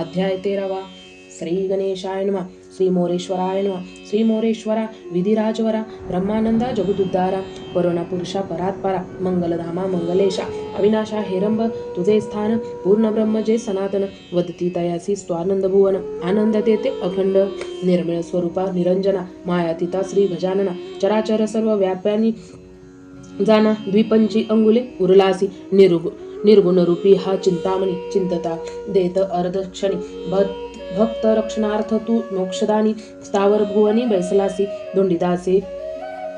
अध्याय 13वा. श्री गणेशाय नमः. श्री मोरेश्वराय नमः. श्री मोरेश्वरा विधिराजवरा ब्रह्मानंदा जगदुद्धारा पुरुषा परात्परा मंगलधामा मंगलेशा अविनाशा हेरंब तुझे स्थान पूर्ण ब्रह्म जे सनातन वदती तयासी स्वानंद भुवन आनंद देते अखंड निर्मळ स्वरूपा निरंजना मायातीता श्री गजानना चराचर सर्व व्याप्यानी जाना द्विपंची अंगुले उरलासी निर्गुण रूपी हा चिंतामणी चिंतता देत अर्धक्षणी भक्त रक्षणार्थ तू मोक्षदानी स्थावर भुवनी बैसलासी धुंडिदासे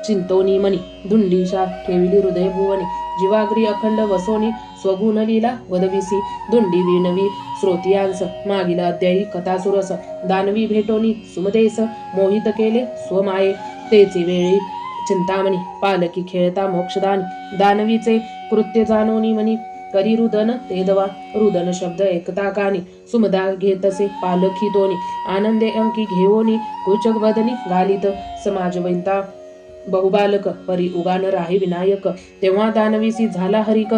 चिंतोनी मनी धुंडीशा ठेविली हृदय भुवनी जीवाग्री अखंड वसोनी स्वगुण लीला वदविसी धुंडी विणवी श्रोतियांस मागील अध्यायी कथासुरस दानवी भेटोनी सुमदेस मोहित केले स्वमाये तेचे वेळी चिंतामणी पालकी खेळता मोक्षदानी दानवीचे कृत्य जाणोनी मनी करी रुदन तेदवा रुदन शब्द एकता कानी सुमदा घेतसे पालखी दोनी आनंदे अंकी घेवोनी कुचक वदनी घालित समाजवंता बहुबालक परी उगान राही विनायक तेव्हा दानवीसी झाला हरिक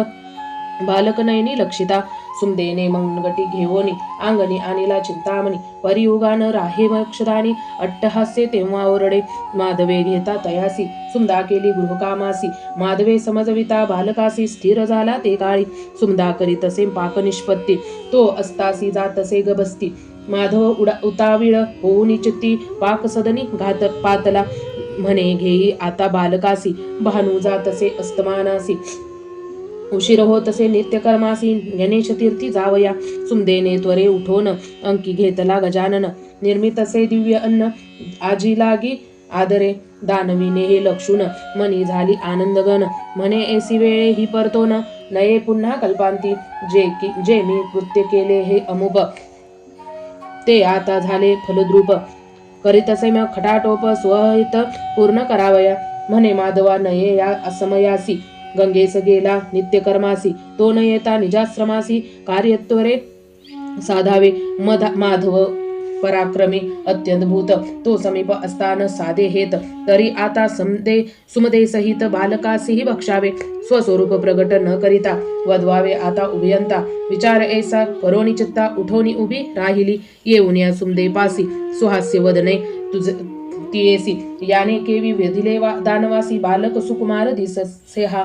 बालक नयनी लक्षिता सुमदेने मंगटी घेवोनी अंगणी आणिला चिंतामणी परी उगान राहे मोक्षदानी अट्टहास्य तेव्हा ओरडे माधवे घेता तयासी सुमदा केली गृहकामासी माधवे समजविता बालकासी स्थिर झाला ते काळी सुमदा करीतसे पाक निष्पत्ती तो असतासी जातसे गबस्ती माधव उताविळ होऊन चित्ती पाक सदनी घात पातला म्हणे घेई आता बालकासी भानू जातसे अस्तमानासी उशीर होतसे नित्यकर्मासी गणेश तीर्थी जावया सुमदेने त्वरे उठोन अंकी घेतला गजानन निर्मितसे दिव्य अन्न आजी लागी आदरे दानवीने हे लक्षून मनी झाली आनंदगण म्हणे ऐसी वेळे ही परतोन नये पुन्हा कल्पांती जे मी कृत्य केले हे अमुब ते आता झाले फलद्रूप करीतसे मग खटाटोप स्वहित पूर्ण करावया म्हणे माधवा नये या असमयासी गंगेस गेला नित्यकर्मासी तो न येता निजाश्रमासी कार्यत्वरे साधावे माधव पराक्रमी अत्यंत भूत तो समीप असतान साधे हेत तरी आता सुमदे सहित बालकासीही बक्षावे स्वस्वरूप प्रगट न करिता वधवावे आता उभयंता विचार ऐसा करोनी चित्ता उठोनी उभी राहिली येऊन या सुमदे पासी सुहास्य वदने तुझ तियेसी याने केवी वेधिले दानवासी बालक सुकुमार दिससे हा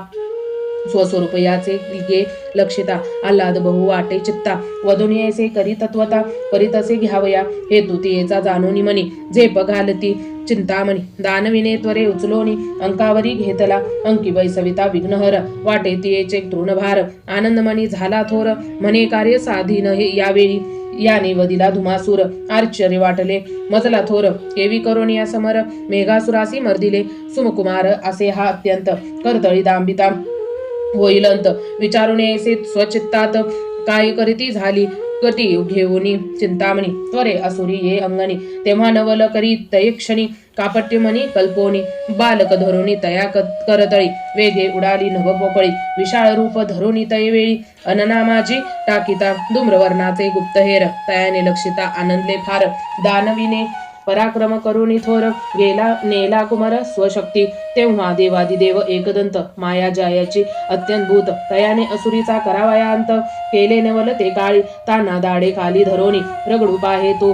स्वस्वरूप याचे गे लक्षिता आल्हाद बहु वाटे चित्ता वधून येसे करी तत्वता करीतसे घ्यावया हेतू तियेचा जाणोनी मनी झेप घालती चिंतामणी दानविने त्वरे उचलोनी अंकावरी घेतला अंकी बैसविता विघ्नहर वाटे तियेचे तृणभार आनंदमणी झाला थोर म्हणे कार्य साधीन हे यावेळी याने वदिला धुमासूर आश्चर्य वाटले मजला थोर केवी करोनिया समर मेघासुरासी मर्दिले सुमकुमार असे हा अत्यंत करतळी दांबिता होईल अंत विचारून ऐसे स्वचित्तात काय करीती झाली कटी घेऊनी चिंतामणी त्वरे असुरी ये अंगणी तेव्हा नवल करी तये क्षणी कापट्य मनी कल्पोनी बालक धरोनी तया करतळी वेगे उडाली नभ पोकळी विशाळ रूप धरोनी तये वेळी अननामाजी टाकिता धूम्रवर्णाचे गुप्तहेर तयाने लक्षिता आनंदले फार दानवीने पराक्रम करुणी थोर गेला नेला कुमार स्वशक्ती तेव्हा देवादिदेव एकदंत माया जायाची अत्यंतभूत तयाने असुरीचा करावया अंत केले नवल ते काळी ताना दाडे खाली धरोनी रगडू पाहे तो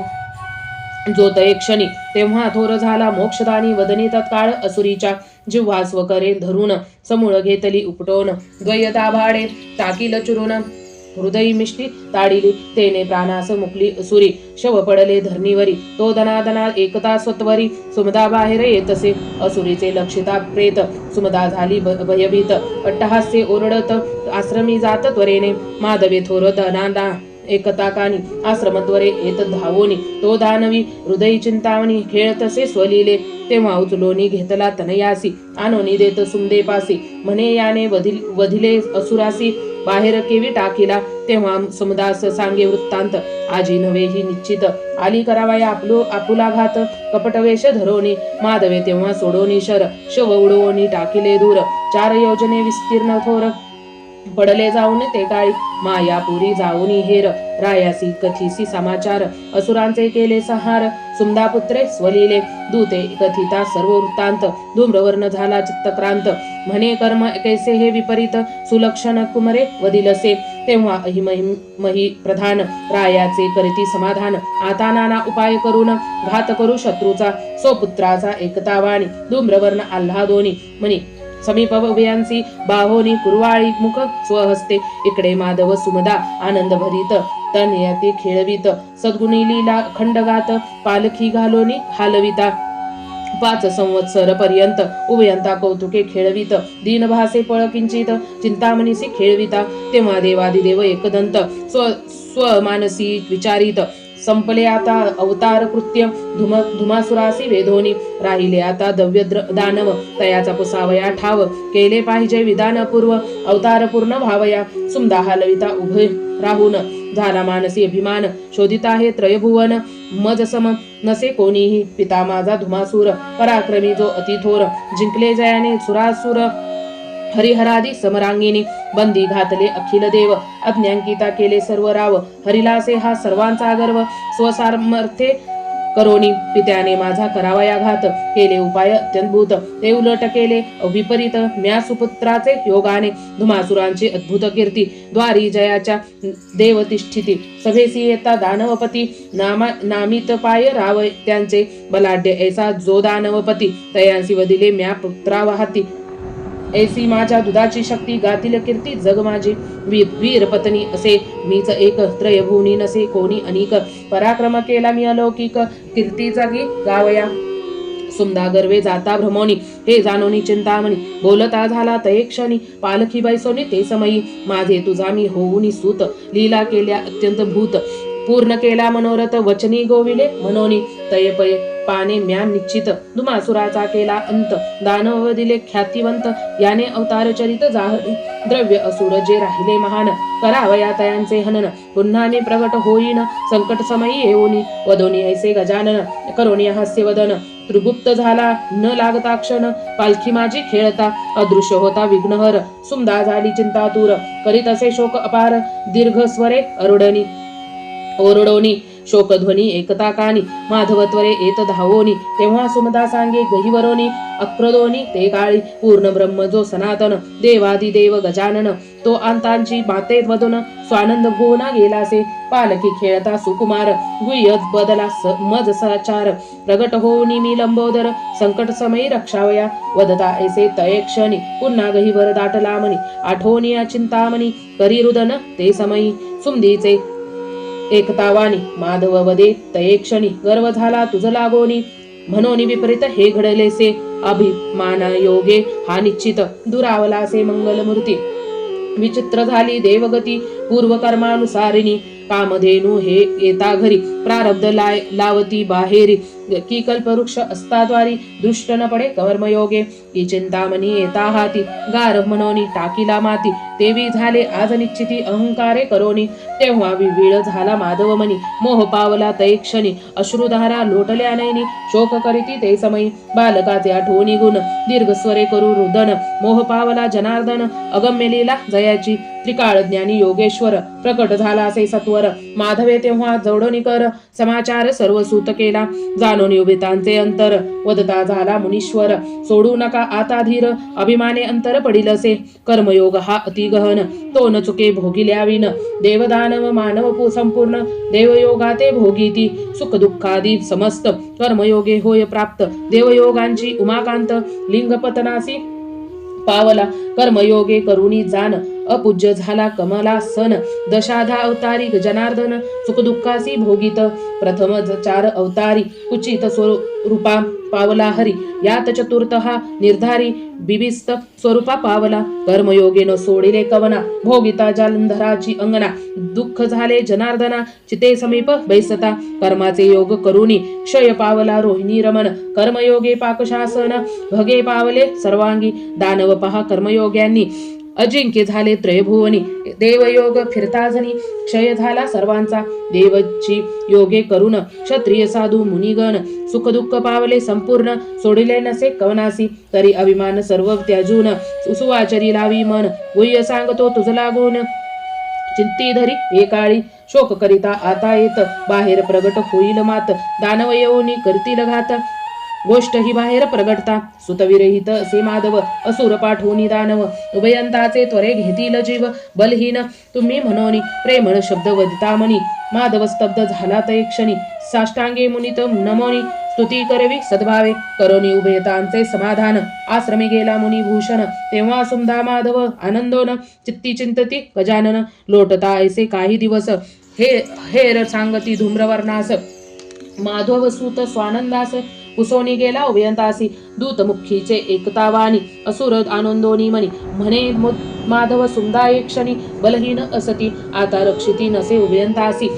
जो तये क्षणी तेव्हा थोर झाला मोक्षदानी वदनी तत्काळ असुरीच्या जिव्हा स्वकरे धरून समूळ घेतली उपटोन द्वयता भाडे टाकील चुरून हृदयी मिष्टी ताडिली तेने प्राणास मुकली असुरी शव पडले धरणीवरी तो दनादना एकता स्वत्वरी सुमदा बाहेर येतसे असुरीचे लक्षिता प्रेत सुमदा झाली भयभीत अट्टहास्य ओरडत आश्रमी जात त्वरेने माधवे थोर दनादा एकता कानी आश्रमत्वरे येत धावोनी तो दानवी हृदयी चिंतावणी खेळतसे स्वलिले तेव्हा उचलोनी घेतला तनयासी आणोनी देत सुमदेपासी म्हणे याने वधिले असुरासी बाहेर केवी टाकीला तेव्हा समुदास सांगे वृत्तांत आजी नव्हे ही निश्चित आली करावाया आपुला घात कपटवेश धरोनी माधवे तेव्हा सोडोनी शव उडवोनी टाकिले दूर 4 योजने विस्तीर्ण थोर पडले जाऊन ते काळी मायापुरी जाऊनी हेर रायासी कथिसी समाचार असुरांचे केले संहार सुमदापुत्रे स्वलिले दूते कथिता सर्व वृत्तांत धूम्रवर्ण झाला चित्तक्रांत म्हणे कर्म कैसे हे विपरीत सुलक्षण कुमरे वदिलसे तेव्हा अहिमही प्रधान रायाचे करीती समाधान. आता नाना उपाय करून घात करू शत्रूचा, स्वपुत्राचा एकतावाणी. धूम्रवर्ण आल्हादोनी म्हणी समीप उभयांसी, बाहोनी कुरवाळी मुख स्वहस्ते. इकडे माधव सुमदा आनंद भरीत, तनयती खेळवीत. सद्गुणी लीला खंडगात, पालखी घालोनी हालविता. 5 संवत्सर पर्यंत उभयंता कौतुके खेळवीत. दीनभासे पळ किंचित, चिंतामणीसी खेळविता. तेव्हा देवादिदेव एकदंत स्वमानसी विचारित. संपले आता अवतार कृत्य, धुमासुरासी वेधोनी. राहिले आता दव्य दानव, तयाचा पुसावया ठाव. केले पाहिजे विधान पूर्व, अवतार पूर्ण भावया. सुमदा हालविता उभे राहून, झाला मानसी अभिमान. शोधिता हे त्रयभुवन, मज सम नसे कोणीही. पिता माझा धुमासूर, पराक्रमी जो अतिथोर. जिंकले जयाने सुरासुर, हरिहरादी समरांगिनी. बंदी घातले अखिल देव, अज्ञांकिता केले सर्व राव. हरिलासे हा सर्वांचा गर्व, स्वसामर्थ्ये करोनी. पित्याने माझा करावया घात, केले उपाय अत्यंतभूत. ते उलट केले अविपरीत, म्या सुपुत्राचे योगाने. धुमासुरांची अद्भुत कीर्ती, द्वारी जयाच्या देवतिष्ठिती. सभेसी येता दानवपती, नामित पाय राव त्यांचे. बलाढ्य ऐसा जो दानवपती, तयांसी वदिले म्या पुत्रावाहाती. ऐसी माझ्या दुधाची शक्ती, गातील कीर्ती जग माझी. वीर पत्नी असे मीच एक, त्रयभुवनी नसे कोणी अनिक. पराक्रम केला मी अलौकिक, कीर्ती जागी गावया. सुमदा गर्वे जाता भ्रमोनी, हे जानोनी चिंतामणी. बोलता झाला तये क्षणी, पालखी बैसोनी ते समयी. माझे तुझा मी होऊनी सूत, लीला केल्या अत्यंत भूत. पूर्ण केला मनोरथ, वचनी गोविले मनोनी. तयपय पाने म्या निश्चित, धुमासुराचा केला अंत. दानव दिले ख्यातिवंत, याने अवतार चरित जाहरी. द्रव्य असुर जे राहिले महान, करावया तयांचे हनन. पुन्हा मी प्रगट होईन, संकट समयी येऊनी. वदोनी ऐसे गजानन, करोनी हास्य वदन. त्रिगुप्त झाला न लागता क्षण, पालखी माझी खेळता. अदृश्य होता विघ्नहर, सुमदा झाली चिंतातूर. करीत असे शोक अपार, दीर्घ स्वरे अरुडनी ओरडोनी. शोकध्वनी एकता कानी, माधवत्वरे येत धावोनी. तेव्हा सुमदा सांगे गहिवरोनी, अक्रदोनी ते काळी. पूर्ण ब्रह्म जो सनातन, देवादिदेव गजानन. तो अंतांची माते वदन, स्वानंद भुवना गेलासे. पालखी खेळता सुकुमार, गुह्य बदला मज सचार. प्रगट होऊनी मी लंबोदर, संकट समयी रक्षावया. वदता ऐसे तये क्षणी, पुन्हा गहिवर दाटला मनी. आठवणी चिंतामणी, करी रुदन ते समयी. सुमदीचे एकतावानी, माधव वदे तये क्षणी. गर्व झाला तुझ लागोनी, म्हणोनी विपरीत हे घडलेसे. अभिमान योगे हा निश्चित, दुरावलासे मंगलमूर्ती. विचित्र झाली देवगती, पूर्वकर्मानुसारिणी. कामधेनु हे येता घरी, प्रारब्ध लावती बाहेरी. की कल्पवृक्ष अस्ताद्वारी, दृष्ट न पडे कर्मयोगे. की चिंतामणी येता हाती, गार मनोनी टाकीला माती. तेवी झाले आज निश्चिती, अहंकारे करोनी. तेव्हा विविळ झाला माधवमनी, मोह पावला तये क्षणी. अश्रुधारा लोटल्या नयनी, शोक करीती ते समयी. बालकाचे आठवणी गुण, दीर्घ स्वरे करू रुदन. मोह पावला जनार्दन, अगम्य लीला जयाची. त्रिकाळ ज्ञानी योगेश्वर, प्रकट झाला असे सत्वर. माधवे तेव्हा जवडोनी कर, समाचार सर्व सूत केला. जानोनी उभितांचे अंतर, वदता झाला मुनीश्वर. सोडू नका आता धीर, अभिमाने अंतर पडिलसे. कर्मयोग हा अति गहन, तो न चुके भोगिल्याविन. देवदानव मानव संपूर्ण, देवयोगाते भोगीती. सुख दुःखादी समस्त, कर्मयोगे होय प्राप्त. देवयोगांची उमाकांत, लिंगपतनासी पावला. कर्मयोगे करुणी जाण, अपूज्य झाला कमला सन. दशाधा अवतारी जनार्दन, सुखदुःखासी भोगित. प्रथम 4 अवतारी, कुचित स्वरूपा पावला हरी. यात चतुर्थ हा निर्धारी, बिबिस्त स्वरूपा पावला. कर्मयोगेन सोडिले कवना, भोगिता जालंधराची अंगना. दुःख झाले जनार्दना, चिते समीप बैसता. कर्माचे योग करुणी, क्षय पावला रोहिणी रमण. कर्मयोगे पाकशासन, भगे पावले सर्वांगी. दानव पहा कर्मयोग्यांनी, अजिंक्य झाले त्रयभुवनी. देवयोग फिरताजनी, क्षय झाला सर्वांचा. देवची योगे करून, क्षत्रिय साधू मुनिगण. सुख दुःख पावले संपूर्ण, सोडिले नसे कवनासी. तरी अभिमान सर्व त्याजून, सुवाचरी लावी मन. गुह्य सांगतो तुझ लागून, चिंती धरी एकाळी. शोक करिता आता येत, बाहेर प्रगट होईल मात. दानव येऊनी करतील घात, गोष्ट ही बाहेर प्रगटता सुतविरहित असे माधव असुर पाठवून दानव उभयंताचे त्वरे घेतील जीव बलहीन तुम्ही म्हणोनी प्रेमळ शब्द वदिता मनी माधव स्तब्ध झाला तै क्षणी साष्टांगे मुनित नमोनी स्तुती करवी सद्भावे करोनी उभयतांचे समाधान आश्रमी गेला मुनी भूषण तेव्हा सुमधा माधव आनंदोन चित्ती चिंतती गजानन लोटता ऐसे काही दिवस हेर सांगती धूम्रवर्णास माधव सूत स्वानंदास कुसोनी गेला उभयंतासी दूत मुखीचे एकतावानी असुर आनंदोनी मनी म्हणे माधव सुमदा एक क्षणी बलहीन असती आता रक्षिती नसे उभयंतासी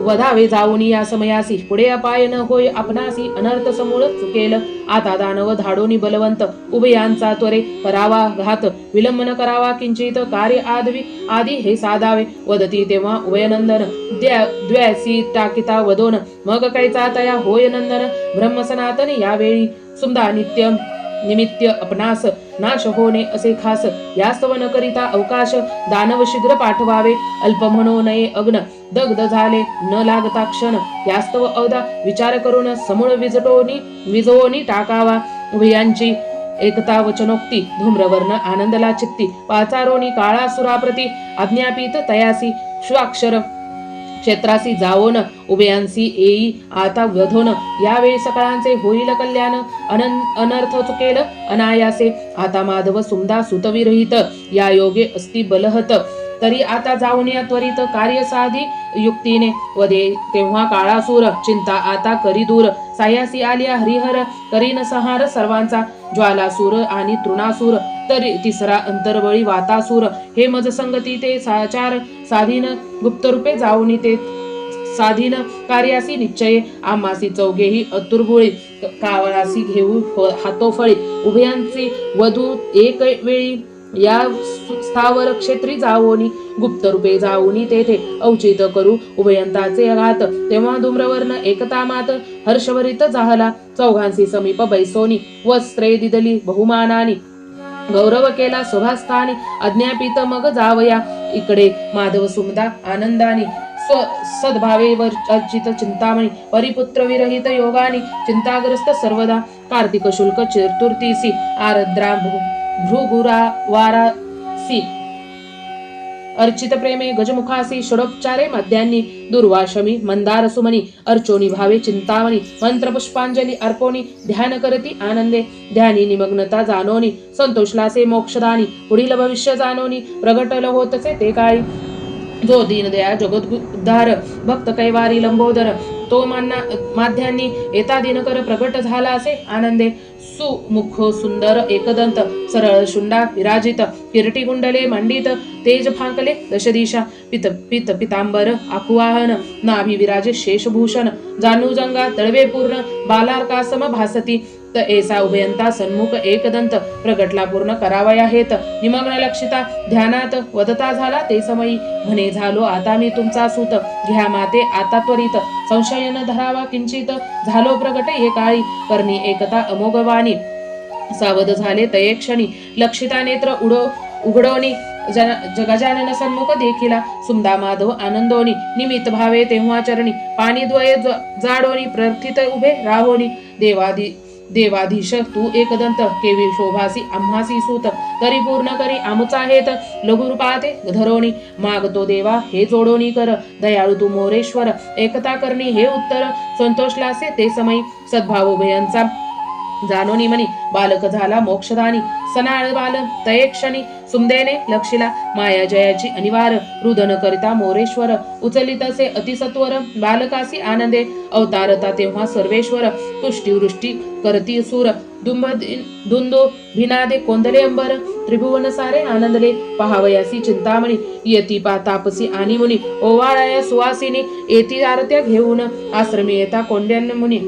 वधावे जाऊन या समयासी पुढे अपाय न होय आपणासी अनर्थ समूळ चुकेल आता दानव धाडोनी बलवंत उभयांचा त्वरे करावा घात विलंब न करावा किंचित कार्य आदी हे साधावे वदती तेव्हा उभयनंदन द्वैसी टाकिता वदोन मग कैचा तया होय नंदन ब्रह्म सनातन यावेळी सुमदा नित्य निमित्य अपनास नाश होणे असे खास यास्तव न करिता अवकाश दानव शीघ्र पाठवावे अल्प म्हणू नये अग्न दग्ध झाले न लागता क्षण यास्तव अवधा विचार करून समूळ विजवोनी टाकावा उभयांची एकता वचनोक्ती धूम्रवर्ण आनंदला चित्ती पाचारोनी काळा सुराप्रती आज्ञापित तयासी स्वाक्षर क्षेत्रासी जावोन उभयांसी येई आता वधोन यावेळी सकळांचे होईल कल्याण अनर्थ चुकेल अनायासे आता माधव सुमदा सुतविरहित या योगे अस्ति बलहत तरी आता जाऊन या त्वरित कार्य साधी युक्तीने वदे तेव्हा काळासूर चिंता आता करी दूर सायासी आलिया हरिहर करीन संहार सर्वांचा ज्वालासूर आणि तृणासूर तरी तिसरा अंतर्बळी वातासूर हे मज संगती ते साचार साधीन गुप्तरूपे जाऊन ते साधीन कार्यासी निश्चये आम्हासी चौघेही अतुर्बुळी कावळासी घेऊ हातोफळी उभयांची वधू एक वेळी या स्थावर क्षेत्री जावोनी गुप्त रूपे जाऊनी तेथे औचित करू उभयंताचे आघात तेव्हा धूम्रवर्ण एकता मात हर्षभरित जाहला चौघांसी समीप बैसोनी वस्त्रे दिदली बहुमानानी गौरव केला सभास्थानी अज्ञापित मग जावया इकडे माधव सुमदा आनंदानी सद्भावे वर्चित चिंतामणी परिपुत्र विरहित योगानी चिंताग्रस्त सर्वदा कार्तिक शुल्क चतुर्थीसी आरद्रा भृगुरा वारासी अर्चित प्रेमे गजमुखासी षडोपचारे मध्यान्नी दुर्वाशमी मंदार सुमनी अर्चोनी भावे चिंतामणी मंत्र पुष्पांजली अर्पोनी ध्यान करती आनंदे ध्यानी निमग्नता जाणोनी संतोषलासे मोक्षदानी पुढील भविष्य जाणोनी प्रगटल होतसे ते काळी जो दीनदया जगद्उद्धार भक्त कैवारी लंबोदर तो माध्यांनी येता दिनकर प्रगट झाला असे आनंदे सुमुख सुंदर एकदंत सरळ शुंडा विराजित किरटी कुंडले मंडित तेज फांकले दशदिशा पित पितांबर आकुवाहन नाभी विराजे शेषभूषण जानुजंगा तळवे पूर्ण बालार्कासम भासती त ऐसा उभयंता सन्मुख एकदंत प्रगटला पूर्ण करावया हेत निमग्न लक्षिता ध्यानात वदता झाला ते समयी म्हणे झालो आता मी तुमचा सूत घ्या माते आता त्वरित संशय न धरावा किंचित झालो प्रगट ये काळी करणी एकता अमोघवाणी सावध झाले तये क्षणी लक्षिता नेत्र उघडोनी गजानन सन्मुख देखिला सुमदा माधव आनंदोनी निमित्त भावे तेव्हा चरणी पाणी द्वय जाडोनी प्रथित उभे राहोनी देवाधीश तू एकदंत केवी शोभासी आम्हासी सूत तरी पूर्ण करी आमचा हेत लघुरूपाते धरोणी मागतो देवा हे जोडोनी कर दयाळू तू मोरेश्वर एकता करणी हे उत्तर संतोषलासे ते समयी सद्भाव उभयांचा जाणोनी मनी बालक झाला मोक्षदानी सनाळ बाल तये क्षणी सुमदेने लक्षिला माया जयाची अनिवार रुदन करिता मोरेश्वर उचलित असे अतिसत्वर बालकासी आनंदे अवतारता तेव्हा सर्वेश्वर तुष्टिवृष्टी करती सूर धुंदो भिनादे कोंदले अंबर त्रिभुवन सारे आनंदले पहावयासी चिंतामणी यती तापसी आणि मुनी ओवाळाया सुवासिनी येती आरत्या घेऊन आश्रमी येता कोंड्यान मुनी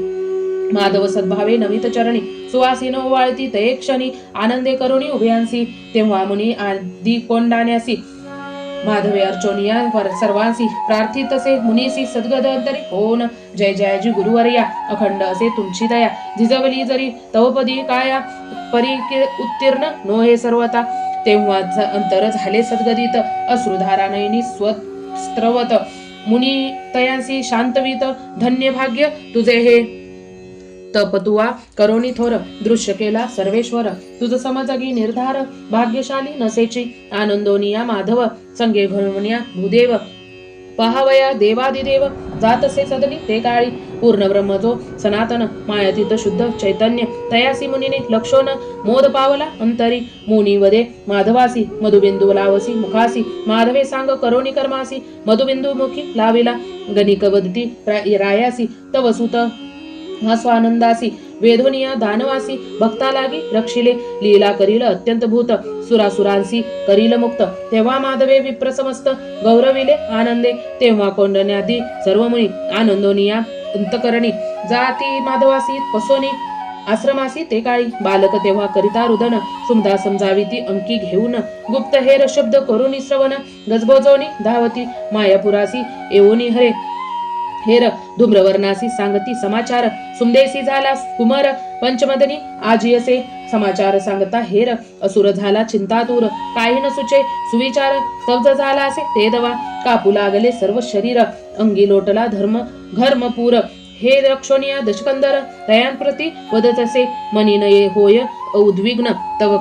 माधव सद्भावे नवित चरणी सुवासीन ओवाळती तये क्षणी आनंदे करुणी उभयांसी तेव्हा मुनी आदी कोंडाण्यासी माधवे अर्चोनिया सर्वांसी प्रार्थित असे मुनीसी सद्गद अंतरी होन जय जयाजी गुरुवर्या अखंड असे तुमची दया झिजवली जरी तवपदी काया परी उत्तीर्ण नो हे सर्वता तेव्हा अंतर झाले सद्गदित अश्रुधारा नयनी स्त्रवत मुनी तयांसी शांतवित धन्य भाग्य तुझे हे तपतुवा करोनी थोर दृश्य केला सर्वेश्वर तुझ समजगी निर्धार भाग्यशाली नसेची आनंदोनिया माधव संगे घडवण्या भूदेव पहावया देवादिदेव जातसे सदनी ते काळी पूर्ण ब्रह्म जो सनातन मायातीत शुद्ध चैतन्य तयासी मुनीने लक्षोन मोद पावला अंतरी मुनी वदे माधवासी मधुबिंदू लावसी मुखासी माधवे सांग करोनी कर्मासी मधुबिंदू मुखी लाविला गणिक वदती रायासी तव सुत हा स्वानंदासी वेदोनिया दानवासी भक्ता लागी रक्षिले लीला करील अत्यंत भूत सुरासुरांसी करील मुक्त तेव्हा माधवे विप्र समस्त गौरविले आनंदे तेव्हा कोंडण्यादी सर्व मुनी आनंदोनिया अंतकरणी जाती माधवासी पसोनी आश्रमासी ते काळी बालक तेव्हा करिता रुदन सुमदा समजावी ती अंकी घेऊन गुप्त हेर शब्द करुनी श्रवण गजबोजोनी धावती मायापुरासी एवोनी हरे हेर धूम्रवर्णासी सांगती समाचार सुमदेसी झाला कुमार पंचमदनी आजी असे समाचार सांगता हेर असुर झाला चिंतातूर काही न सुचे सुविचार स्तब्ध झाला असे ते दवा कापू लागले सर्व शरीर अंगी लोटला घर्मपूर हे रक्षोनिया दशकंदर दयांप्रती वदत असे मनी नये होय उद्विग्न तव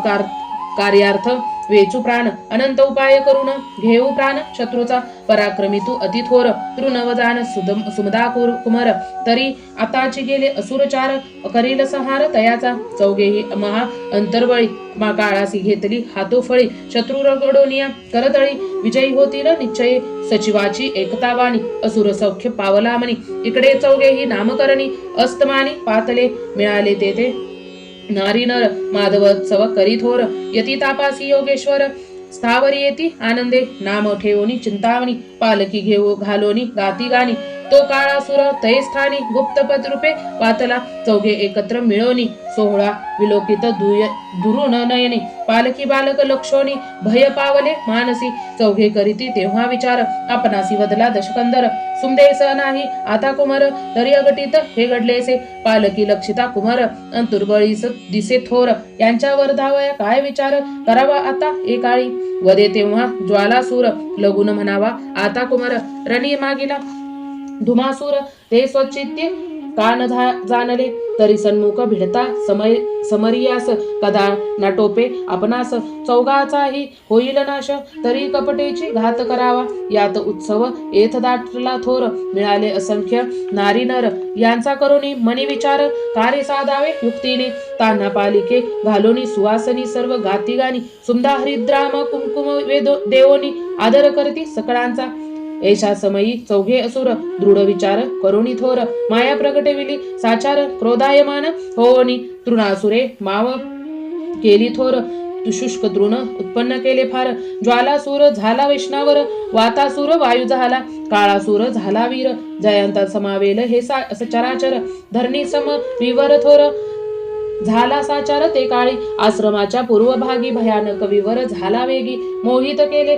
कार्यार्थ वेचू प्राण अनंत उपाय करून घेऊ प्राण शत्रूचा पराक्रमी तू अतिथोर तृणवजान सुमदा कुमार तरी आताची गेले असुरचार करील संहार तयाचा चौघेही महा अंतर्बळी मा काळासी घेतली हातोफळी शत्रू रगडोनिया करतळी विजयी होतील निश्चय सचिवाची एकता वाणी असुर सौख्य पावला मनी इकडे चौघेही नामकरणी अस्तमानी पातले मिळाले तेथे नारी नर माधवोत्सव करीथोर यती तापासी योगेश्वर स्थावरी येती आनंदे नाम ठेवोनी चिंतावनी पालकी घेऊ घालोनी गाती गाणी तो काळासुर तै स्थानी गुप्तपद रूपे वातला चौघे एकत्र मिळवणी सोहळा विलोकित दुरुन नयनी पालकी बालक लक्षोनी भय पावले मानसी चौघे करीती तेव्हा विचार आपणासी वदला दशकंदर सुमदेस नाही आता कुमार तरी अगटित हे घडलेसे पालकी लक्षिता कुमार अंतुर्बळीस दिसे थोर यांच्यावर धावया काय विचार करावा आता एकाळी वदे तेव्हा ज्वालासूर लगुन म्हणावा आता कुमार रणी मागिला धुमासूर ते स्वचित्य कान जाणले तरी सन्मुख भिडता समरियास कदा नाटोपे आपणास चौघाचाही होईल नाश तरी कपटेची घात करावा यात उत्सव येथ दाटला थोर मिळाले असंख्य नारी नर यांचा करुणी मनी विचार कार्य साधावे युक्तीने तान्हा पालिके घालोनी सुवासनी सर्व गाती गाणी सुमदा हरिद्राम कुंकुम देवोनी आदर करती सकळांचा ऐशा समयी चौघे असुर दृढ विचार करुणी थोर माया प्रगटविली साचार क्रोधायमान होनी तृणासुरे माव केली थोर शुष्क तृण उत्पन्न केले फार ज्वालासूर झाला वैष्णावर वातासूर वायू झाला काळासूर झाला वीर जयंता समावेल हे चराचर धरणी सम विवर थोर झाला साचार ते काळी आश्रमाच्या पूर्वभागी भयानक विवर झाला वेगी मोहित केले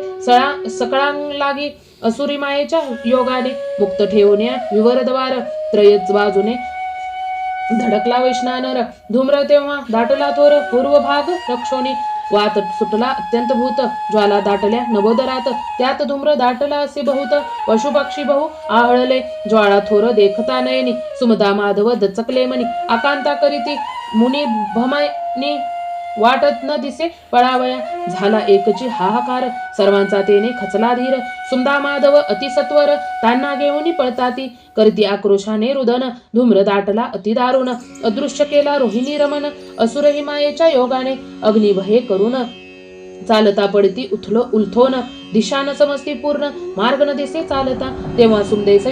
सकळांग लागी असुरी मायेच्या योगाने मुक्त ठेवण्या विवरद्वार त्रयच बाजूने धडकला वैष्णानर धूम्र तेव्हा दाटला थोर पूर्व भाग रक्षोनी वात सुटला अत्यंत भूत ज्वाला दाटल्या नभोदरात त्यात धूम्र दाटला असे बहुत पशुपक्षी बहु आहळले ज्वाळा थोर देखता नयनी सुमदा माधव दचकले मनी आकांता करीती मुनी भमानी वाटत न दिसे पळावया झाला एकची हाहाकार सर्वांचा तेने खचला धीर सुमदा माधव अतिसत्वर तांना घेऊन पळताती करती आक्रोशाने रुदन धूम्र दाटला अतिदारुण अदृश्य केला रोहिणी रमन असुरही मायेच्या योगाने अग्निभये करून चालता पडती उलथोन दिशा न समजती पूर्ण मार्ग न दिसे चालता तेव्हा सुमदेस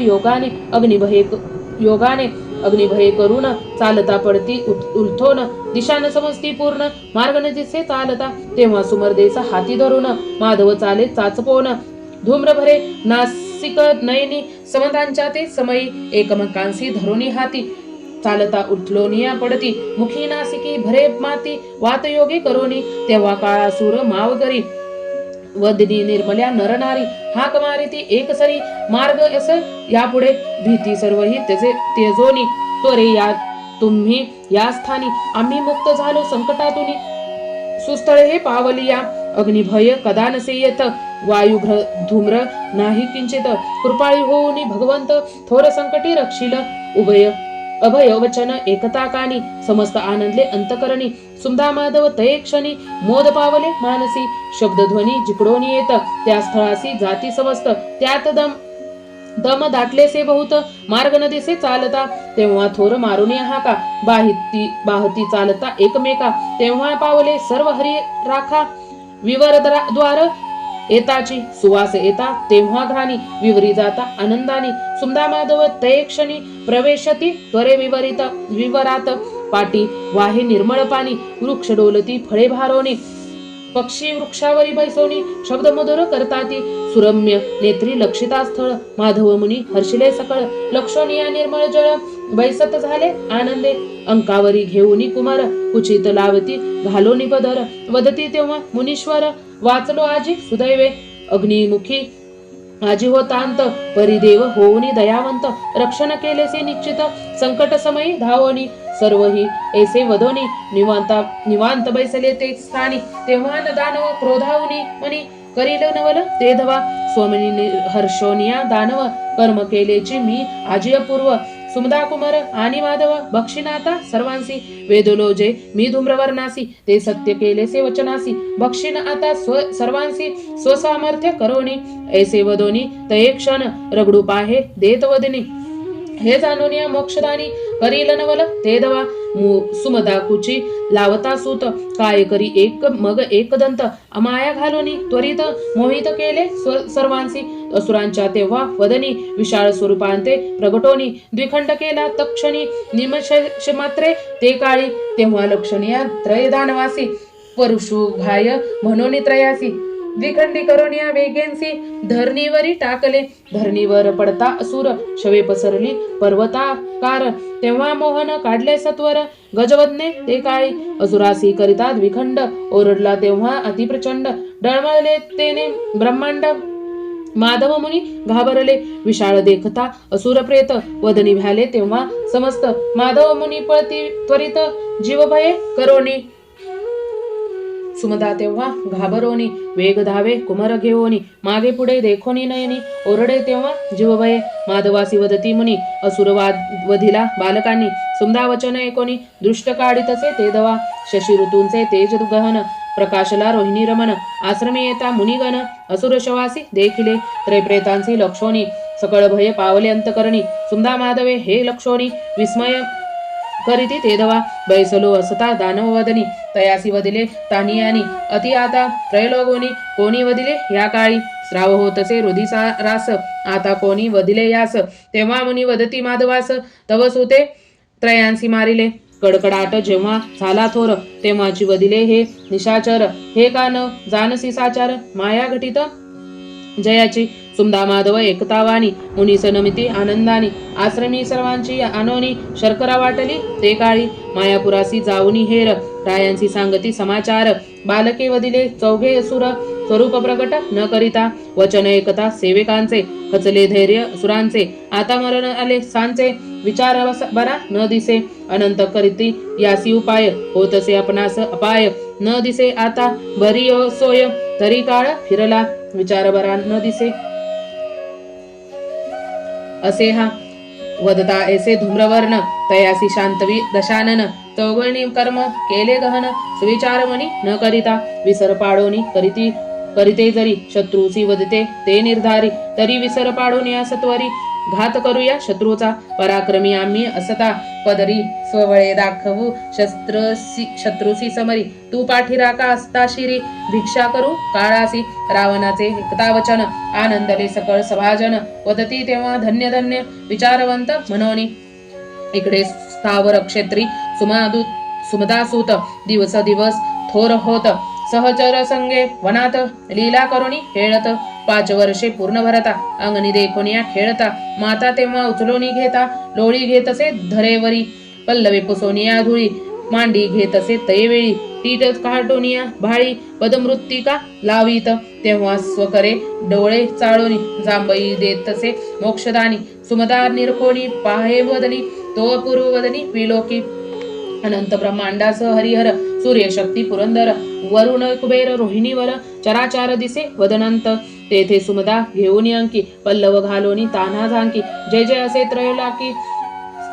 योगाने अग्निभय करून चालता पडती उलथोन दिशा न समजती पूर्ण मार्ग न दिसे चालता तेव्हा सुमरदेस हाती धरून माधव चाले चाचपोन धूम्र भरे नासिक नयनी समतांच्या ते समयी एकमकांसी धरुनी हाती चालता उठलोनिया पडती मुखी नासिकी भरे माती वातयोगी करोनी तेव्हा काळासूर माव करी वदनी निर्मल्या नरनारी हाक मारिती एक सरी मार्ग अस यापुढे भीती सर्वही तेजोनी त्वरे या तुम्ही या स्थानी आम्ही मुक्त झालो संकटातून सुस्थळे हे पावली या अग्निभय कदा नसे येत वायू धूम्र नाही किंचित कृपाळी होऊनी भगवंत थोर संकटी रक्षिल उभय अभय वचन एकता कानी समस्त आनंदले अंतकरणी सुमदा माधव तये क्षणी मोद पावले मानसी शब्दध्वनी जिकडोनी येत त्या स्थळासी जाती समस्त त्यात दम दाटलेसे बहुत मार्ग न दिसे चालता तेव्हा थोर मारुनी हाका बाहती चालता एकमेका तेव्हा पावले सर्व हरी राखा विवर द्वार येताची सुवास येता तेव्हा घाणी विवरी जाता आनंदानी सुमदा माधव तये क्षणी प्रवेशती त्वरे विवरात पाटी वाहे निर्मळ पाणी वृक्ष डोलती फळे भारोनी पक्षी वृक्षावरी बैसोनी शब्द मधुर करताती सुरम्य नेत्री लक्षिता स्थळ माधव मुनी हर्षिले सकळ लक्षणीय निर्मळ जळ बैसत झाले आनंदे अंकावरी घेऊनी कुमार कुचित लावती घालोनी पदर वदती तेव्हा मुनीश्वर वाचलो आजी सुदैवे अग्निमुखी आजी होतांत परिदेव होऊनी दयावंत रक्षण केलेसे निश्चित संकट समयी धावणी सर्वही ऐसे वदोनी निवांत बैसले ते स्थानी तेव्हा न दानव क्रोधावनी मनी करील नवल ते धवा स्वमनी हर्षोनिया दानव कर्म केलेची मी आजी अपूर्व सुमदा कुमार आणि माधव बक्षिनाता सर्वांसी वेदलो जे मी धूम्रवर्णासी ते सत्य केलेसे वचनासी बक्षिण आता सर्वांसी स्वसामर्थ्य करोनी ऐसे वदोनी तये क्षण रगडू पाहे देत वदनी हे जाणून मोक्षदानी करील नवल ते दवा सुमदा कुची लावता सूत काय करी एक मग एक दंत अमाया घालोनी त्वरित मोहित केले सर्वांसी असुरांच्या तेव्हा वदनी विशाळ स्वरूपांते प्रगटोनी द्विखंड केला तक्षणी निमश मात्रे ते काळी तेव्हा लक्षणीय त्रय दानवासी परुषु घाय म्हणून त्रयासी द्विखंडी करोनिया वेगेंसी धरणीवरी टाकले धरणीवर पडता असुर शवे पसरली पर्वताकार तेव्हा मोहन काढले सत्वर गजवदने ते काळी असुरासी करिता द्विखंड ओरडला तेव्हा अतिप्रचंड डळमळले तेने ब्रह्मांड माधव मुनी घाबरले विशाळ देखता असुर प्रेत वदनी भ्याले तेव्हा समस्त माधव मुनी पळती त्वरित जीवभये करोनी सुमदा तेव्हा घाबरोनी वेग धावे कुमार घेऊनी मागे पुढे देखोनी नयनी ओरडे तेव्हा जीवभये माधवासी वदती मुनी असुरवाद वधिला बालकांनी सुमदा वचन एकोनी दृष्ट काढितसे ते दवा शशी ऋतूंचे तेज गहन प्रकाशला रोहिणी रमन आश्रमी येता मुनिगण असुर शवासी देखिले त्रैप्रेतांसी लक्षोनी सकळ भय पावले अंतकरणी सुमदा माधवे हे लक्षोनी विस्मय करीती ते दवा बैसलो असता दानव वदनी तयासी वदिले तानियानी अति आता त्रैलोगोनी कोणी वदिले या काळी श्राव होतसे हृदिसा रास आता कोणी वदिले यास तेव्हा मुनी वदती माधवास तव सुते त्रयांसी मारिले कडकडाट जेव्हा झाला थोर तेव्हाची वदिले हे निशाचर हे कान जानसी साचार माया घटित जयाची सुमदा माधव एकतावानी मुनीस नमिती आनंदानी आश्रमी सर्वांची आनोनी शर्करा वाटली ते काळी मायापुरासी जाऊनी हेर रायांची सांगती समाचार बालके वदिले चौघे असुर स्वरूप प्रकट न करिता वचन एकता सेविकांचे खचले धैर्य असुरांचे आता मरण आले सांचे विचार बरा न दिसे अनंत करीती यासी उपाय होतसे आपणास अपाय न दिसे आता बरी सोय तरी काळ फिरला विचार बरा न दिसे असे हा वदता ऐसे धूम्रवर्ण तयासी शांतवी दशानन चौगणी कर्म केले गहन सुविचार मनी न करिता विसर पाडोनी करिते जरी शत्रूसी वदते ते निर्धारी तरी विसर पाडून या सत्वरी घात करूया शत्रूचा पराक्रमी आम्ही असता पदरी स्वबळे दाखवू शत्रूसी समरी तू पाठीराका असता शिरी भिक्षा करू काळासी रावणाचे एकतावचन आनंदले सकळ सभाजन वदती तेव्हा धन्य धन्य विचारवंत मनोनी इकडे स्थावर क्षेत्री सुमदासूत दिवस दिवस थोर होत सहचर संगे वनात लीला करुणी खेळत 5 वर्षे पूर्ण भरता अंगणी देखोनिया खेळता माता तेव्हा उचलोनी घेता लोळी घेतसे धरेवरी पल्लवे पुसोनिया धुळी मांडी घेतसे तयवेळी टीट काटोनिया भाळी पदमृत्तिका लावीत तेव्हा स्वकरे डोळे चाळोनी जांभई देतसे मोक्षदानी सुमदा निरखोनी पाहे वदनी तो अपूर्व वदनी विलोकी अनंत ब्रह्मांडासह हरिहर सूर्यशक्ती पुरंदर वरुण कुबेर रोहिणीवर चराचार दिसे वदनंत तेथे सुमदा घेऊन अंकी पल्लव घालोनी तान्हा झांकी जय जय असे त्रयोलाकी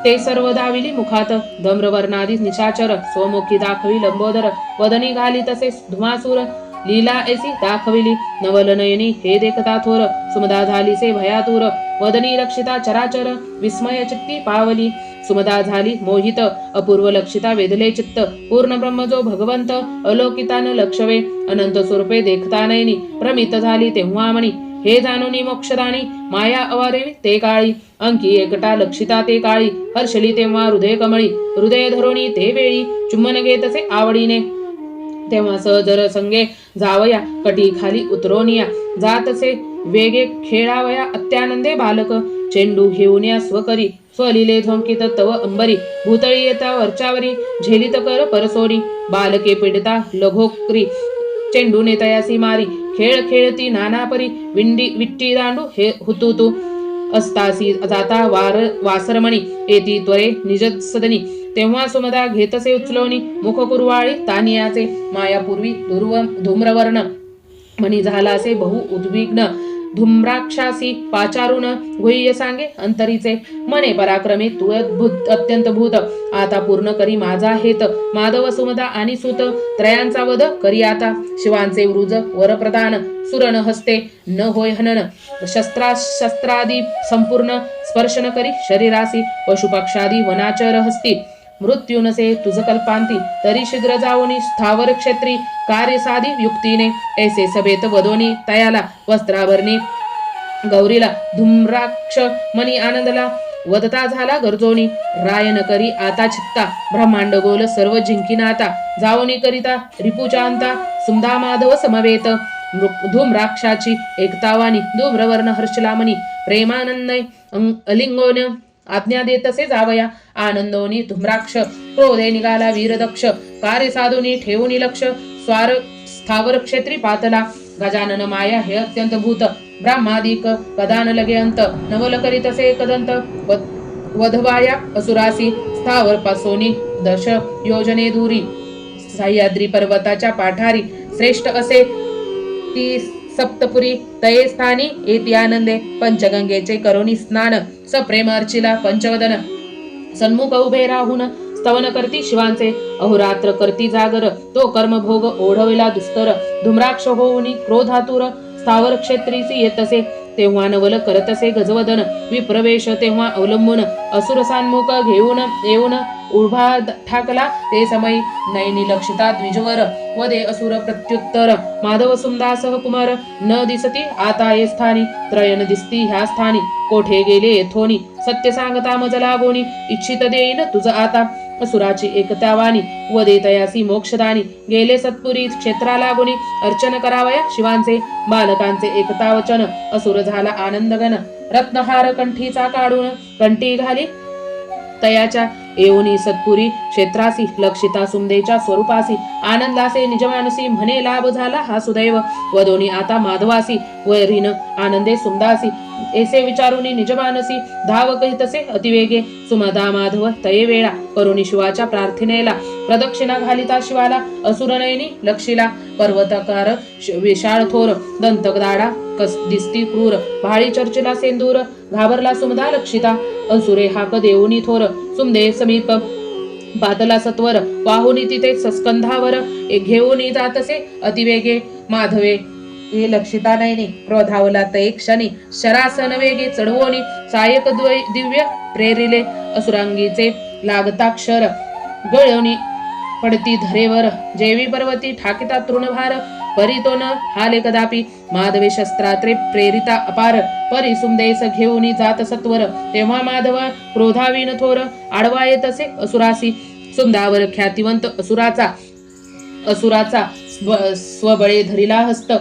ते सर्व दाविली मुखात धम्रवर्णादी निशाचर स्वमुखी दाखवी लंबोदर वदनी घाली तसे धुमासूर लीला ऐसी दाखविली नवलनयनी हे देखता थोर सुमदा झालीसे भयातूर वदनी रक्षिता चराचर विस्मय चित्ती पावली सुमदा झाली मोहित अपूर्व लक्षिता वेधले चित्त पूर्ण ब्रह्म जो भगवंत अलौकितान लक्षवे अनंत स्वरूपे देखता नयनी प्रमित झाली तेव्हा मणी हे जाणूनी मोक्षदानी माया अवारेवी ते काळी अंकी एकटा लक्षिता ते काळी हर्षली तेव्हा हृदय कमळी हृदय धरोणी ते वेळी चुंबन घेतसे आवडीने तेव्हा सहजर संगे जावया कटी खाली उतरोनिया जातसे वेगे खेळावया अत्यानंदे बालक चेंडू घेऊन या स्वकरी स्वलिले झोंकित तव अंबरी भूतळी येता वरच्यावरी झेलित कर परसोरी बालके पीडिता लघोक्री चेंडूने तयासी मारी खेळ खेळती नानापरी विट्टी दांडू हे हुतुतू अस्तासी जाता वासरमणी येती त्वरे निज सदनी तेव्हा सुमदा घेतसे उचलोनी मुख कुरवाळी तानियाचे मायापूर्वी धूम्रवर्ण मणी झालासे बहु उद्विग्न धूम्राक्षासी पाचारून गुह्य सांगे अंतरीचे मने पराक्रमे तू अत्यंत भूत आता पूर्ण करी माझा हेत माधव सुमदा आणि सूत त्रयांचा वध करी आता शिवांचे वृज वरप्रदान सुरण हस्ते न होय हनन शस्त्रादी संपूर्ण स्पर्शन करी शरीरासी पशुपक्षादी वनाचर हस्ती मृत्यू नसे तुझ कल्पांती तरी शीघ्र जाऊनी स्थावर क्षेत्री कार्य साधी युक्तीने ऐसे सभेत वदोनी तयाला वस्त्राभरणी गौरीला धूम्राक्ष मनी आनंदला वदता झाला गरजोनी रायन करी आता चित्ता ब्रह्मांड गोल सर्व जिंकिनाता जाऊनी करिता रिपुचांता सुमधा माधव समवेत धूम्राक्षाची एकतावानी धूम्रवर्ण हर्षलामणी प्रेमानंदय अलिंगोन आज्ञा देतसे जावया आनंदोनी धूम्राक्ष क्रोधे निघाला वीरदक्ष कार्य साधुनी ठेवूनी लक्ष स्थावर क्षेत्री पातला गजानन माया हे अत्यंत भूत ब्रह्मादिक कदान लगे अंत नवल करीतसे कदंत वधवाया असुरासी स्थावर पासोनी दश योजने दूरी सह्याद्री पर्वताच्या पाठारी श्रेष्ठ असे ती सप्तपुरी तये स्थानी येती आनंदे पंचगंगेचे करोनी स्नान सप्रेम अर्चिला पंचवदन सन्मुख उभे राहून स्तवन करती शिवांचे अहोरात्र करती जागर तो कर्मभोग ओढविला दुस्तर धूम्राक्ष होऊनी क्रोधातुर स्थावर क्षेत्रीसी येतसे तेव्हा नवल करतसे गजवदन विप्रवेश तेव्हा अवलंबून असुर सान्मुख घेऊन येऊन उभा ठाकला ते समयी नयनी लक्षिता द्विजवर वदे असुर प्रत्युत्तर माधव सुमदासह कुमार न दिसती आता ये स्थानी त्रयन दिसती ह्या स्थानी कोठे गेले येथोनी सत्य सांगता मज लागोनी इच्छित देईन तुझ आता असुराची एकतावानी वदे तयासी मोक्षदानी गेले सत्पुरी क्षेत्रा लागोनी अर्चन करावया शिवांचे बालकांचे एकता वचन असुर झाला आनंदगन रत्नहार कंठीचा काढून कंठी घाली तयाच्या येऊनी सत्पुरी क्षेत्रासी लक्षिता सुमदेच्या स्वरूपासी आनंदासे निजमानसी म्हणे लाभ झाला हा सुदैव वदोनी आता माधवासी वरीन आनंदे सुमदासी ऐसे विचारुनी निजमानसी धाव कहितसे अतिवेगे सुमदा माधव तये वेळा करुणी शिवाच्या प्रार्थनेला प्रदक्षिणा घालिता शिवाला असुरनयनी लक्षिला पर्वतकार विशाळ थोर दंतकदाडा कस दिसती क्रूर भाळी चर्चिला सेंदूर घाबरला सुमदा लक्षिता असुरे हाक देऊनी थोर सुमदे समीप पातला सत्वर वाहुनी तिथे सस्कंधावर घेऊन जातसे अतिवेगे माधवे हे लक्षिता नयनी क्रोधावला तय क्षणी शरासन वेगे चढवोनी सायक दिव्य प्रेरिले असुरांगीचे लागताक्षर गळवणी पडती धरेवर जैवी पर्वती ठाकिता तृणभार परी तो न हाले कदापि माधवे शस्त्रात्रे प्रेरिता अपार परी सुमदेस घेऊनी जात सत्वर तेव्हा माधव क्रोधावीन थोर आडवा येतसे असुरासी सुमदावर ख्यातिवंत असुराचा स्वबळे धरिला हस्त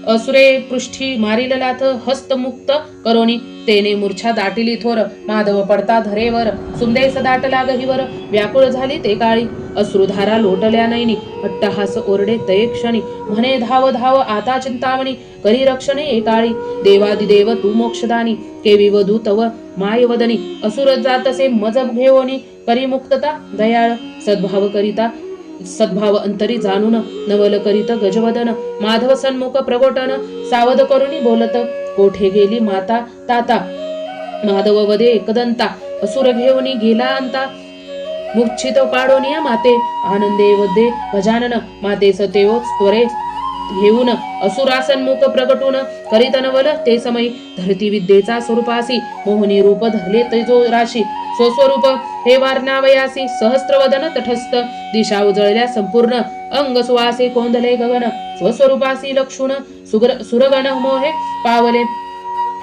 असुरे पृष्ठी मारिल लाथ हस्तमुक्त करोनी तेने मूर्छा दाटिली थोर माधव पडता धरेवर सुमदेस दाटला गहीवर व्याकुळ झाली ते काळी अश्रुधारा लोटल्या नयनी अट्टहास ओरडे तये क्षणी म्हणे धाव धाव आता चिंतामणी करी रक्षणे एकाळी देवादिदेव तू मोक्षदानी केवी वधू तव मायवदनी असुर जातसे मजब घेवोनी करी मुक्तता दयाळ सद्भाव अंतरी जाणून नवल करीत गजवदन माधव सन्मुख प्रगोटन सावध करुणी बोलत कोठे गेली माता ताता माधव वदे एकदंता असुर घेऊन गेला अंता मूर्छित पाडोनिया माते आनंदे वदे गजानन माते सतेव त्वरे घेऊन असुरासन्मुख प्रगटून करीत नवल ते समयी धरती विद्येचा स्वरूपासी मोहनी रूप धरले तेजो राशी स्वस्वरूप हे वारणावयासी सहस्त्रवदन तटस्थ दिशा उजळल्या संपूर्ण अंग सुवासे कोंदले गगन स्वस्वरूपासी लक्षुण सुरगण मोहे पावले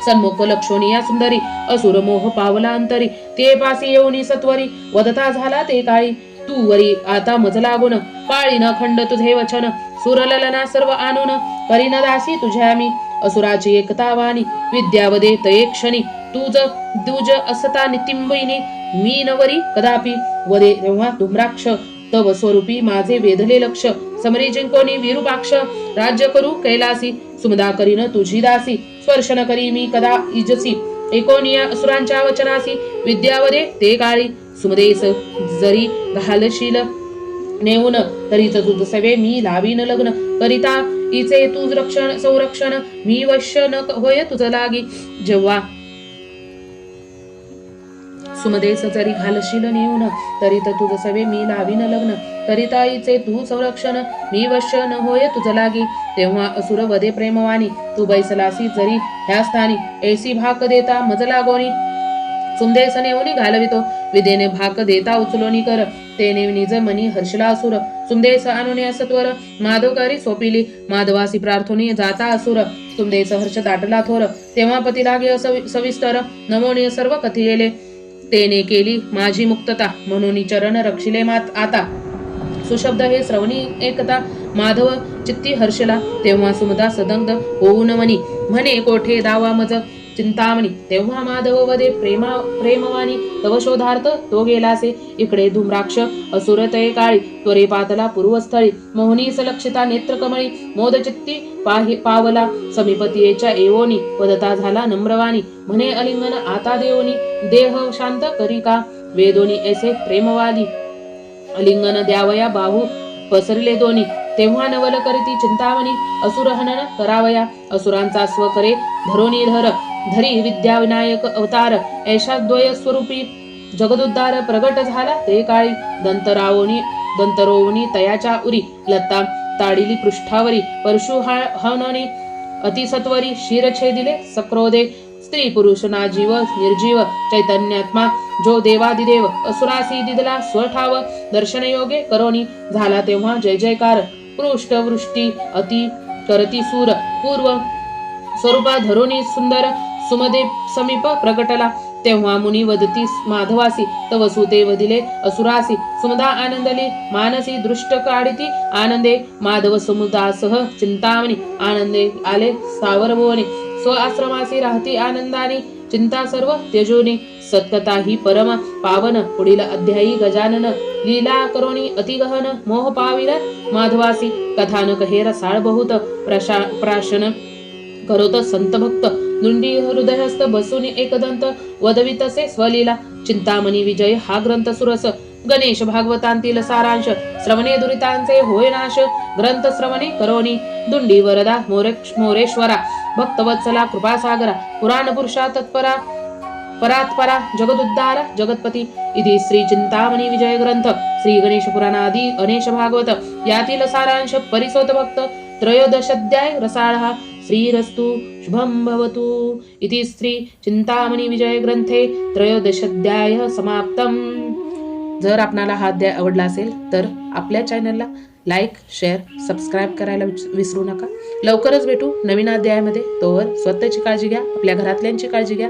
सन्मुख लक्षणीया सुंदरी असुर मोह पावला अंतरी ते पासी येऊनी सत्वरी वदता झाला ते काळी तू वरी आता मज लागून पाळीन खंड तुझे वचन सुरललना सर्व आणून करीन दासी तुझ्या मी असुराची एकता वाणी विद्यावदे तये क्षणी तुझ असता नितिंबिनी मी नवरी कदापि वदे तेव्हा धूम्राक्ष तव स्वरूपी माझे वेधले लक्ष समरी जिंकोनी विरूपाक्ष राज्य करू कैलासी सुमदा करीन तुझी दासी स्पर्शन करी मी कदा इजसी एकोनिया असुरांच्या वचनासी विद्यावदे ते काळी सुमदेस जरी घालशील नेऊन तरीच तुझ सवे मी लावीन लग्न करिता इचे तुझ रक्षण संरक्षण मी वश्य न होय तुझ लागी जेव्हा सुमदेस जरी घालशील नेऊन तरी तर तुझ सवे मी लावीन लग्न करिता इचे तू संरक्षण मी वश्य न होय तुझ लागी तेव्हा असुर वदे प्रेमवाणी तू बैसलासी जरी ह्या स्थानी ऐसी भाक देता मज लागोनी सुमदेस नेऊनी घालवितो विदेने भाक देता उचलोनी कर तेने निज मनी हर्षला असुर सुमदेस आणून असत्वर माधव करी सोपिली माधवासी प्रार्थोनी जाता असुर सुमदेस हर्ष दाटला थोर तेव्हा पती लागे सविस्तर नमोनी सर्व कथिलेले तेने केली माझी मुक्तता म्हणून चरण रक्षिले मात आता सुशब्द हे श्रवणी एकता माधव चित्ती हर्षला तेव्हा सुमदा सदंग होऊन मनी म्हणे कोठे दावा मज चिंतामणी तेव्हा माधव वदे प्रेमवाणी तव शोधार्थ तो गेलासे इकडे धूम्राक्ष असुर तये काळी त्वरे पातला पूर्वस्थळी मोहनी सलक्षिता नेत्रकमळी मोदचित्ती पावला समीपतीयेच्या एवोनी वदता झाला नम्रवाणी म्हणे अलिंगन आता देवोनी देह शांत करी का वेदोनी ऐसे प्रेमवादी अलिंगन द्यावया बाहू पसरले दोन्ही तेव्हा नवल करीती चिंतामणी असुरहनन करावया असुरांचा स्व करे धरोनी धरी विद्याविनायक अवतार ऐशा द्वय स्वरूपी जगदुद्धार प्रगट झाला ते काळी दंतरोवणी तयाच्या उरी लता ताडिली पृष्ठावरी परशु हननी अतिसत्वरी शिरछेदिले सक्रोदे स्त्री पुरुष ना जीव निर्जीव चैतन्यात्मा जो देवादिदेव असुरासी दिदला स्वठाव दर्शन योगे करोनी झाला तेव्हा जय जयकार पृष्ठ वृष्टी अति करती सूर पूर्व स्वरूपा धरोनी सुंदर सुमदे समीप प्रगटला तेव्हा मुनी वदती माधवासी तव सुते वदिले असुरासी सुमदा आनंदली मानसी दृष्ट काढिती आनंदे माधव समुदासह चिंतामणी आनंदे आले सावरभुवनी स्व आश्रमासी राहती आनंदानी चिंता सर्व त्यजोनी सत्कथा ही परम पावन पुढील अध्यायी गजानन लीला करोनी अतिगहन मोह पाविल माधवासी कथानक हे रसाळ बहुत प्राशन करोत संत भक्त दुंडी हृदयस्थ बसून एकदंत वदवितसे स्वलीला चिंतामणी विजय हा ग्रंथ सुरस गणेश भागवतांतील सारांश श्रवणे दुरितांचे होय नाश ग्रंथ श्रवणे करोनी दुंडी वरदा मोरेश्वरा भक्तवत्सला कृपासागरा पुराण पुरुषा तत्परा परात्परा जगदुद्धार जगतपती इति श्री चिंतामणी विजय ग्रंथ श्री गणेश पुराणादी गणेश भागवत यातील सारांश परिसोत भक्त त्रयोदशाध्याय रसाळः श्रीरस्तु शुभं भवतु इति श्री चिंतामणी विजय ग्रंथे त्रयोदशाध्याय समाप्तम। जर आपणाला हा अध्याय आवडला असेल तर आपल्या चॅनलला लाईक शेअर सबस्क्राईब करायला विसरू नका। लवकरच भेटू नवीन अध्यायामध्ये। तोवर स्वतःची काळजी घ्या, आपल्या घरातल्यांची काळजी घ्या।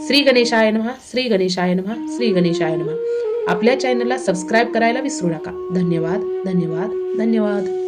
श्री गणेशाय नमः, श्री गणेशाय नमः, श्री गणेशाय नमः। आपल्या चॅनलला सबस्क्राईब करायला विसरू नका। धन्यवाद धन्यवाद धन्यवाद।